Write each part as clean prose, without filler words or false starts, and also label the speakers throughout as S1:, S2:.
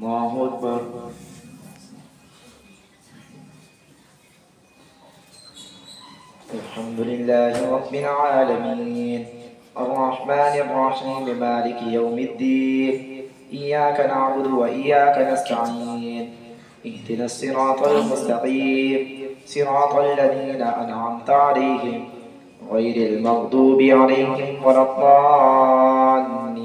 S1: الله أكبر. الحمد لله رب العالمين الرحمن الرحيم مالك يوم الدين إياك نعبد وإياك نستعين اهدنا الصراط المستقيم صراط الذين أنعمت عليهم غير المغضوب عليهم ولا الضالين.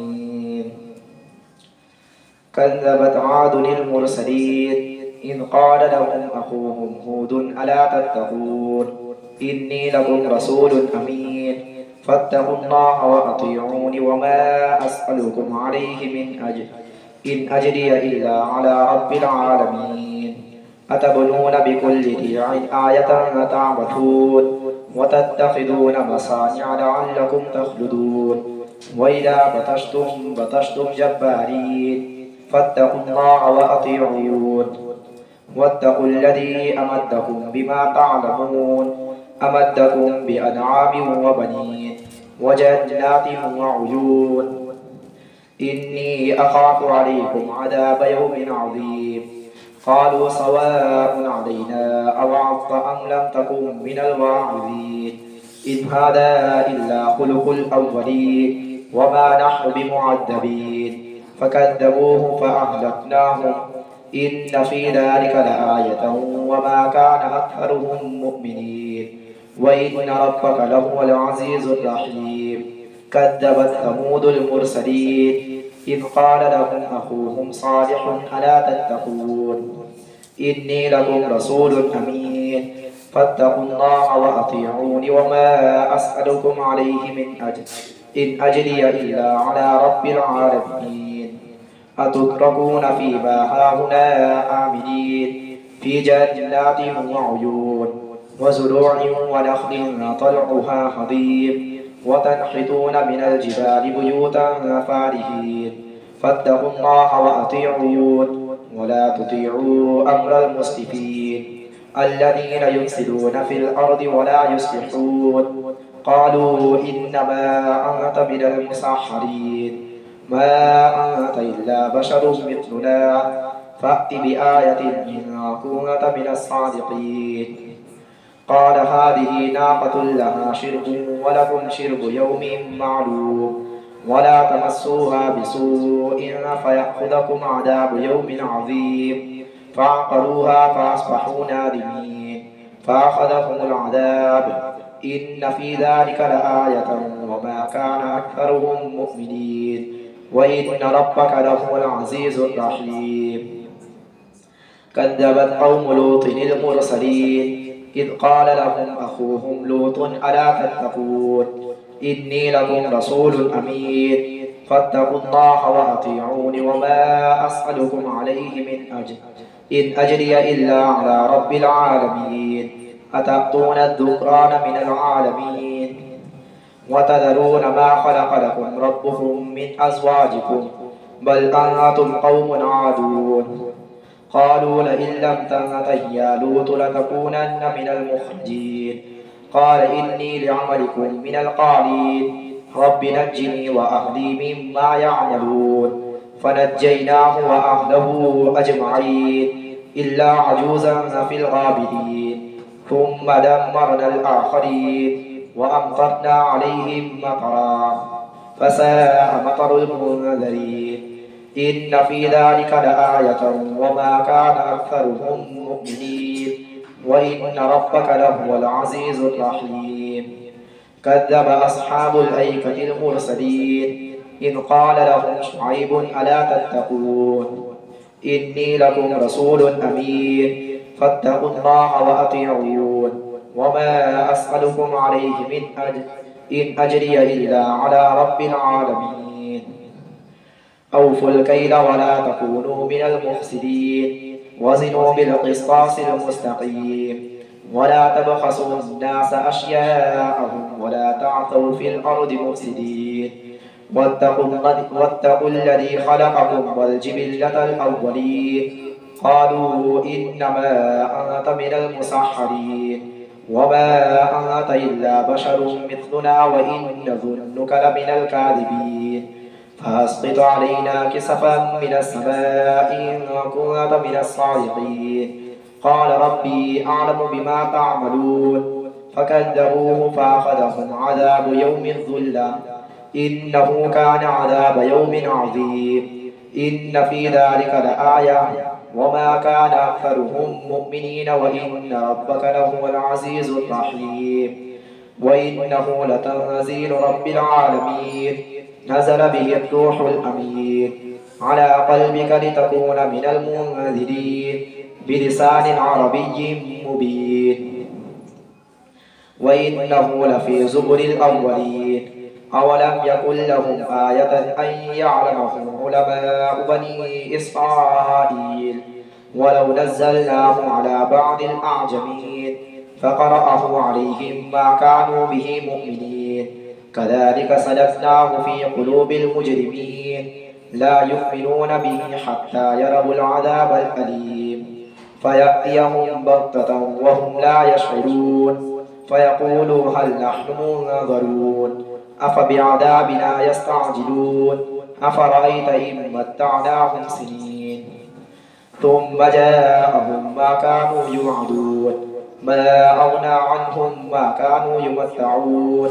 S1: كذبت عاد المرسلين إذ قال لهم أخوهم هود ألا تتقون إني لكم رسول أمين فاتقوا الله وأطيعون وما أسألكم عليه من أجر إن أجري إلا على رب العالمين. أتبنون بكل ريع آية تعبثون وتتخذون مصانع لعلكم تخلدون وإذا بطشتم جبارين فاتقوا الله وأطيعون واتقوا الذي أمدكم بما تعلمون أمدكم بأنعام وبنين وجنات وعيون إني أخاف عليكم عذاب يوم عظيم. قالوا سواء علينا أوعظت أم لم تكن من الواعظين إن هذا إلا خلق الأولين وما نحن بمعذبين. فكذبوه فأهلكناهم إن في ذلك لآية وما كان أكثرهم مؤمنين وإن ربك لهو العزيز الرحيم. كذبت ثمود المرسلين إذ قال لهم أخوهم صالح ألا تتقون إني لكم رسول أمين فاتقوا الله وأطيعون وما أسألكم عليه من أجر إن أجري إلا على رب العالمين. أتتركون فيما هاهنا آمنين في جنات وعيون وزروع ونخل طلعها هضيم وتنحتون من الجبال بيوتا فارهين فاتقوا الله وأطيعون ولا تطيعوا أمر المسرفين الذين يفسدون في الأرض ولا يصلحون. قالوا إنما أنت من المسحرين ما أنت إلا بشر مثلنا فأت بآية إن كنت من الصادقين. قال هذه ناقة لها شرب ولكم شرب يوم معلوم ولا تمسوها بسوء فيأخذكم عذاب يوم عظيم. فعقروها فأصبحوا نادمين فأخذهم العذاب إن في ذلك لآية وما كان أكثرهم مؤمنين وإن ربك لهو العزيز الرحيم. كذبت قوم لوط المرسلين إذ قال لهم أخوهم لوط ألا تتقون إني لكم رسول أمين فاتقوا الله وأطيعون وما أسألكم عليه من أجر إن أجري إلا على رب العالمين. أتأتون الذكران من العالمين وتذرون ما خلق لكم ربكم من أزواجكم بل أنتم قوم عادون. قالوا لئن لم تنته يا لوط لتكونن من المخرجين. قال إني لعملكم من القالين رب نجني وأهلي مما يعملون. فنجيناه وأهله أجمعين إلا عجوزا في الغابرين ثم دمرنا الآخرين وأمطرنا عليهم مطرا فساء مطر المنذرين. إن في ذلك لآية وما كان أكثرهم مؤمنين وإن ربك لهو العزيز الرحيم. كذب أصحاب الأيكة المرسلين إذ قال لهم شعيب ألا تتقون إني لكم رسول أمين فاتقوا الله وأطيعون وما أسألكم عليه من أجر إن أجري إلا على رب العالمين. أوفوا الكيل ولا تكونوا من المفسدين وزنوا بالقسطاس المستقيم ولا تبخسوا الناس أشياءهم ولا تعثوا في الأرض مفسدين واتقوا الذي خلقكم والجبلة الأولين. قالوا إنما أنت من المسحرين وما أنت إلا بشر مثلنا وإن نظنك لمن الكاذبين. فأسقط علينا كسفا من السماء إن كنت من الصادقين قال ربي أعلم بما تعملون فكذبوه فأخذهم عذاب يوم الظلة إنه كان عذاب يوم عظيم إن في ذلك لآية وما كان أكثرهم مؤمنين وإن ربك لهو العزيز الرحيم وإنه لتنزيل رب العالمين نزل به الروح الأمين على قلبك لتكون من المنذرين بلسان عربي مبين وإنه لفي زبر الأولين أولم يكن لهم آية أن يعلمه علماء بني إسرائيل ولو نزلناه على بعض الأعجمين فقرأه عليهم ما كانوا به مؤمنين كذلك سلكناه في قلوب المجرمين لا يؤمنون به حتى يروا العذاب الأليم فيأتيهم بغتة وهم لا يشعرون فيقولوا هل نحن منظرون أفبعذابنا يستعجلون أفرأيت إن متعناهم سنين ثم جاءهم ما كانوا يوعدون ما أغنى عنهم ما كانوا يمتعون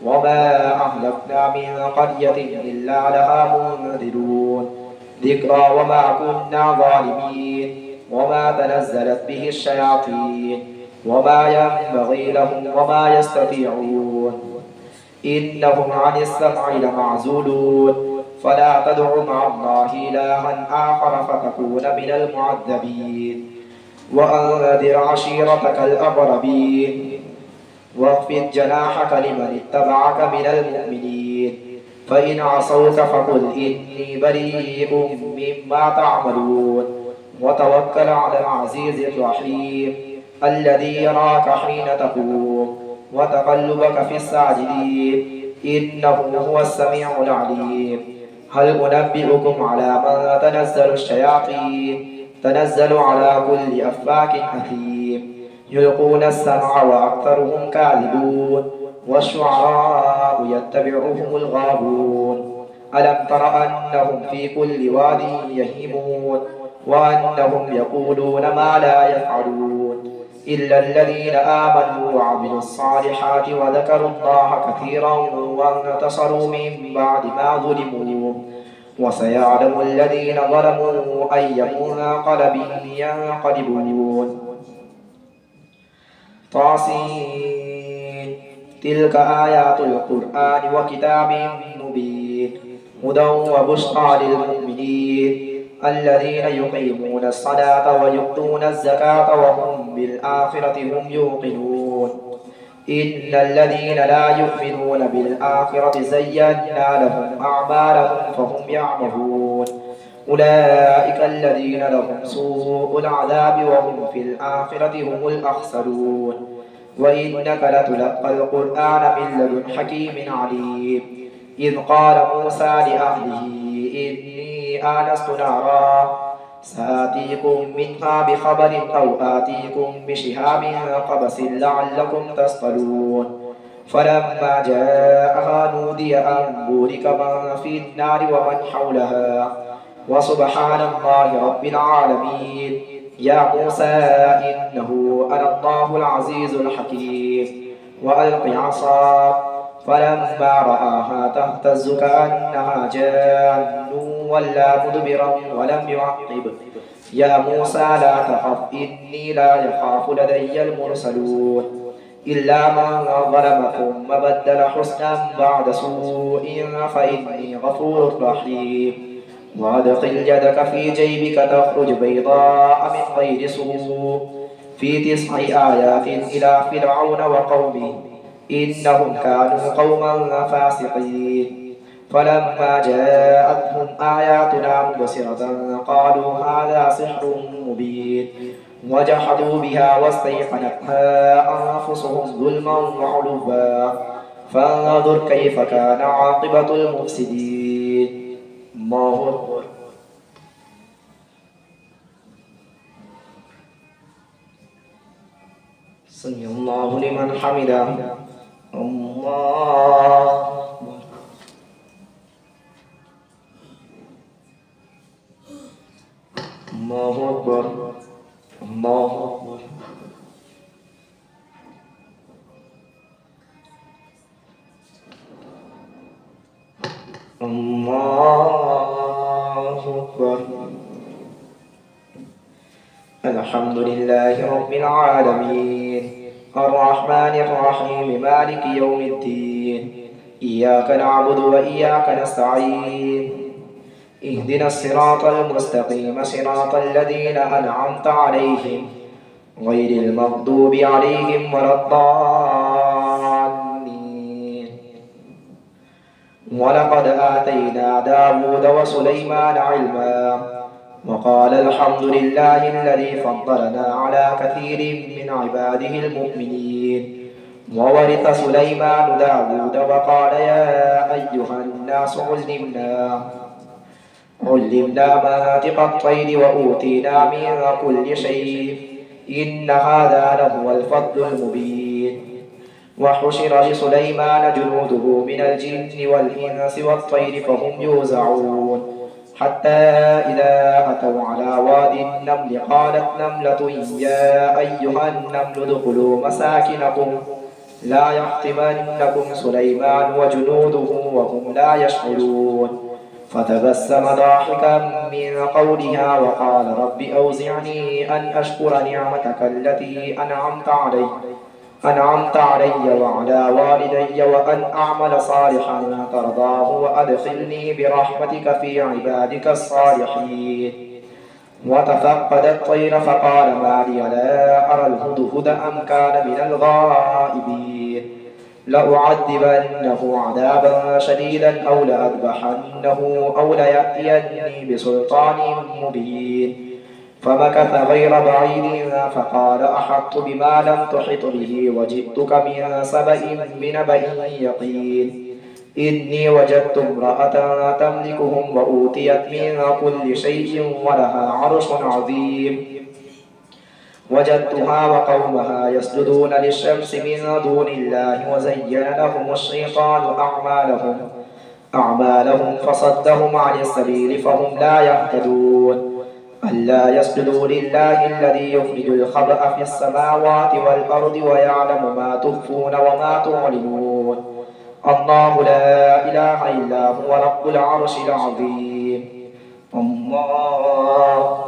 S1: وما أهلكنا من قرية إلا لها منذرون ذكرى وما كنا ظالمين وما تنزلت به الشياطين وما ينبغي لهم وما يستطيعون إنهم عن السمع لمعزولون فلا تدع مع الله إلها آخر فتكون من المعذبين وأنذر عشيرتك الأقربين واخفض جناحك لمن اتبعك من المؤمنين فإن عصوك فقل إني بريء مما تعملون وتوكل على العزيز الرحيم الذي يراك حين تقوم وتقلبك في الساجدين إنه هو السميع العليم هل أنبئكم على من تنزل الشياطين تنزل على كل أفاك أثيم يلقون السمع وأكثرهم كاذبون والشعراء يتبعهم الغابون ألم تر أنهم في كل واد يهيمون وأنهم يقولون ما لا يفعلون إلا الذين آمنوا وعملوا الصالحات وذكروا الله كثيرا وانتصروا من بعد ما ظلموا وسيعلم الذين ظلموا أي منقلب ينقلبون طاسين تلك آيات القرآن وكتاب مبين هدى وبشرى للمؤمنين الذين يقيمون الصلاة ويؤتون الزكاة وهم بالآخرة هم يوقنون إن الذين لا يؤمنون بالآخرة زينا لهم أعمالهم فهم يعمهون أولئك الذين لهم سوء العذاب وهم في الآخرة هم الأخسرون وإنك لتلقى القرآن من لدن حكيم عليم إذ قال موسى لأهله إني آنست نارا سآتيكم منها بخبر أو آتيكم بشهاب قبس لعلكم تصطلون فلما جاءها نودي أن بورك من في النار ومن حولها وسبحان الله رب العالمين يا موسى إنه أنا الله العزيز الحكيم وألق عصاك فلما رآها تهتز كأنها جان ولا مدبرا ولم يعقب يا موسى لا تخف إني لا يخاف لدي المرسلون إلا من ظلم ثم بدل حسنا بعد سوء فإني غفور رحيم وأدخل يدك في جيبك تخرج بيضاء من غير سوء في 9 آيات إلى فرعون وقومه إنهم كانوا قوما فاسقين فلما جاءتهم آياتنا مبصرة قالوا هذا سحر مبين وجحدوا بها واستيقنتها أنفسهم ظلما وعلوا فانظر كيف كان عاقبة المفسدين الله أكبر سمع الله لمن حمده الله الله أكبر. الحمد لله رب العالمين الرحمن الرحيم مالك يوم الدين إياك نعبد وإياك نستعين اهدنا الصراط المستقيم صراط الذين أنعمت عليهم غير المغضوب عليهم ولا الضالين. ولقد آتينا داود وسليمان علما وقال الحمد لله الذي فضلنا على كثير من عباده المؤمنين. وورث سليمان داود وقال يا أيها الناس علمنا مناطق الطير وأوتينا من كل شيء إن هذا لهو الفضل المبين. وحشر لسليمان جنوده من الجن والإنس والطير فهم يوزعون حتى إذا أتوا على واد النمل قالت نملة يا أيها النمل ادخلوا مساكنكم لا يحطمنكم سليمان وجنوده وهم لا يشعرون. فتبسم ضاحكا من قولها وقال رب أوزعني أن أشكر نعمتك التي أنعمت علي وعلى والدي وأن أعمل صالحا ترضاه وأدخلني برحمتك في عبادك الصالحين. وتفقد الطير فقال ما لي لا أرى الهدهد أم كان من الغائبين لأعذبنه عذابا شديدا أو لأذبحنه أو ليأتيني بسلطان مبين. فمكث غير بعيد فقال أحطت بما لم تحط به وجئتك من سبأ بنبأ يقين. إني وجدت امرأة تملكهم وأوتيت من كل شيء ولها عرش عظيم. وجدتها وقومها يسجدون للشمس من دون الله وزين لهم الشيطان أعمالهم فصدهم عن السبيل فهم لا يهتدون. ألا يسجدوا لله الذي يخرج الخبأ في السماوات والأرض ويعلم ما تخفون وما تعلنون. الله لا إله إلا هو رب العرش العظيم. الله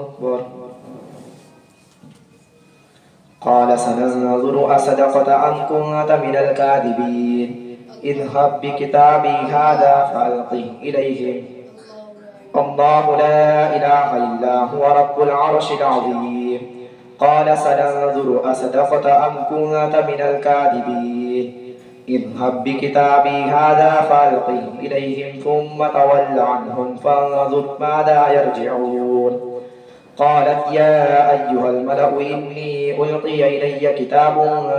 S1: أكبر. قال سننظر أصدقت أم كنت من الكاذبين اذهب بكتابي هذا فألقه إليهم. الله لا إله إلا هو رب العرش العظيم. قال سننظر أصدقت أم كنت من الكاذبين اذهب بكتابي هذا فألقه إليهم ثم تول عنهم فانظر ماذا يرجعون. قالت يا أيها الملأ إني ألقي إلي كتاب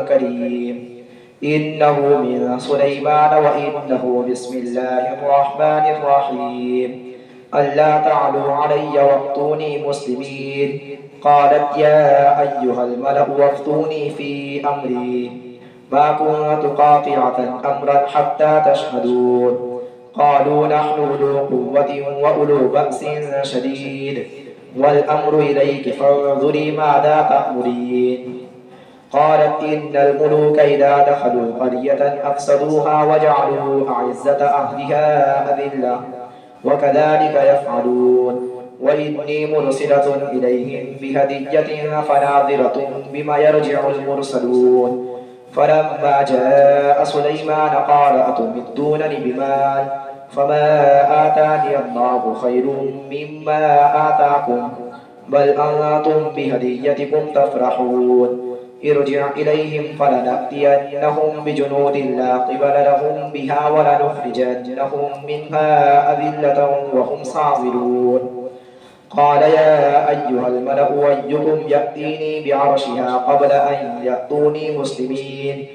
S1: كريم إنه من سليمان وإنه بسم الله الرحمن الرحيم ألا تعلوا علي وأتوني مسلمين. قالت يا أيها الملأ وافتوني في أمري ما كنت قاطعة أمرا حتى تشهدون. قالوا نحن أولو قوة وأولو بأس شديد والأمر إليك فانظري ماذا تأمرين. قالت إن الملوك إذا دخلوا قرية أفسدوها وجعلوا أعزة أهلها أذلة وكذلك يفعلون. وإني مرسلة إليهم بهدية فناظرة بما يرجع المرسلون. فلما جاء سليمان قال أتمدونني بمال فما آتاني الله خير مما آتاكم بل أنتم بهديتكم تفرحون. ارجع إليهم فلنأتينهم بجنود لا قبل لهم بها ولنخرجنهم منها أذلة وهم صاغرون. قال يا أيها الملأ أيكم يأتيني بعرشها قبل أن يأتوني مسلمين.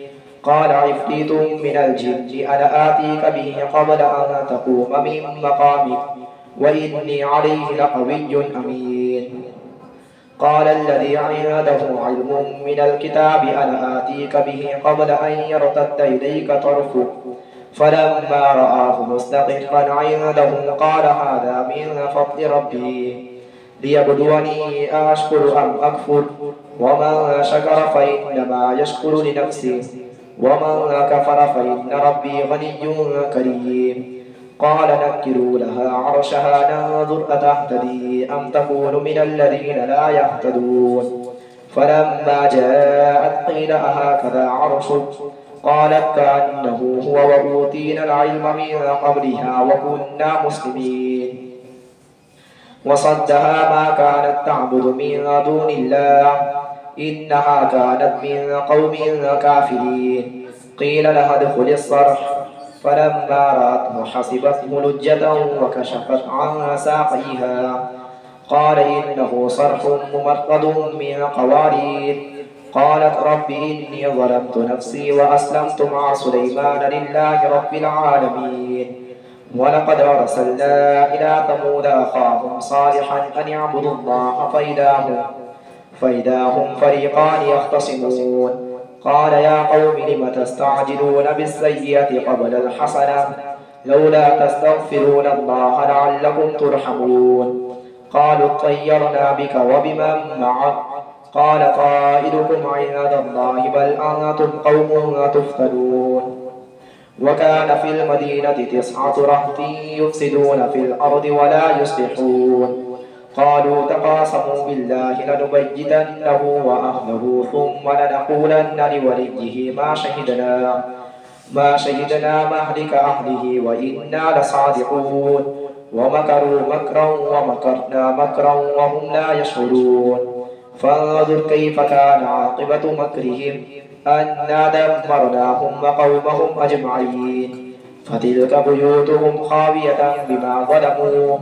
S1: قال عفريت من الجن أنا آتيك به قبل أن تقوم من مقامك وإني عليه لقوي أمين. قال الذي عنده علم من الكتاب أنا آتيك به قبل أن يرتد إليك طرفك فلما رآه مستقرا عنده قال هذا من فضل ربي ليبلوني أشكر أم أكفر ومن شكر فإنما يشكر لنفسه ومن كفر فإن ربي غني كريم. قال نكروا لها عرشها ننظر أتهتدي أم تكون من الذين لا يهتدون. فلما جاءت قيل أهكذا عرشك قالت كأنه هو وأوتينا العلم من قبلها وكنا مسلمين. وصدها ما كانت تعبد من دون الله إنها كانت من قوم كافرين. قيل لها ادخل الصرح فلما رأته حسبته لجة وكشفت عن ساقيها قال إنه صرح ممرد من قوارير. قالت رب إني ظلمت نفسي وأسلمت مع سليمان لله رب العالمين. ولقد أرسلنا إلى ثمود أخاهم صالحا أن اعبدوا الله فإذا هم فريقان يختصمون. قال يا قوم لم تستعجلون بالسيئة قبل الحسنة لولا تستغفرون الله لعلكم ترحمون. قالوا اطيرنا بك وبمن معك قال قائلكم عند الله بل أنتم قوم تفتنون. وكان في المدينة 9 رهط يفسدون في الأرض ولا يصلحون. قالوا تقاسموا بالله لنبيتنه وأهله ثم لنقولن لوليه ما شهدنا مهلك أهله وإنا لصادقون. ومكروا مكرا ومكرنا مكرا وهم لا يشعرون. فانظر كيف كان عاقبة مكرهم أنا دمرناهم وقومهم أجمعين. فتلك بيوتهم خاوية بما ظلموا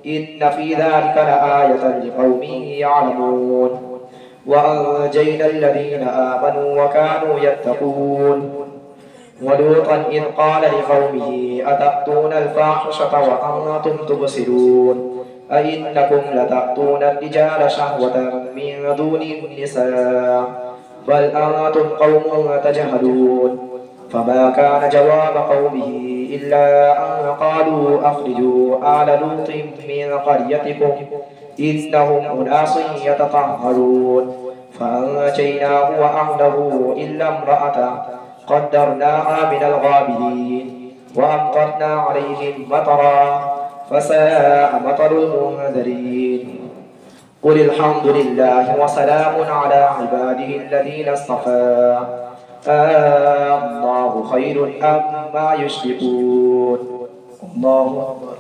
S1: إن في ذلك لآية لقوم يعلمون. وأنجينا الذين آمنوا وكانوا يتقون. ولوطا إذ قال لقومه أتأتون الفاحشة وأنتم تبصرون أئنكم لتأتون الرجال شهوة من دون النساء بل أنتم قوم تجهلون. فما كان جواب قومه إلا أن قالوا أخرجوا آل لوط من قريتكم إنهم أناس يتطهرون. فأنجيناه وأهله إلا امرأته قدرناها من الغابرين وأمطرنا عليهم مطرا فساء مطر المنذرين. قل الحمد لله وسلام على عباده الذين اصطفى الله خير أما يشركون. الله أكبر.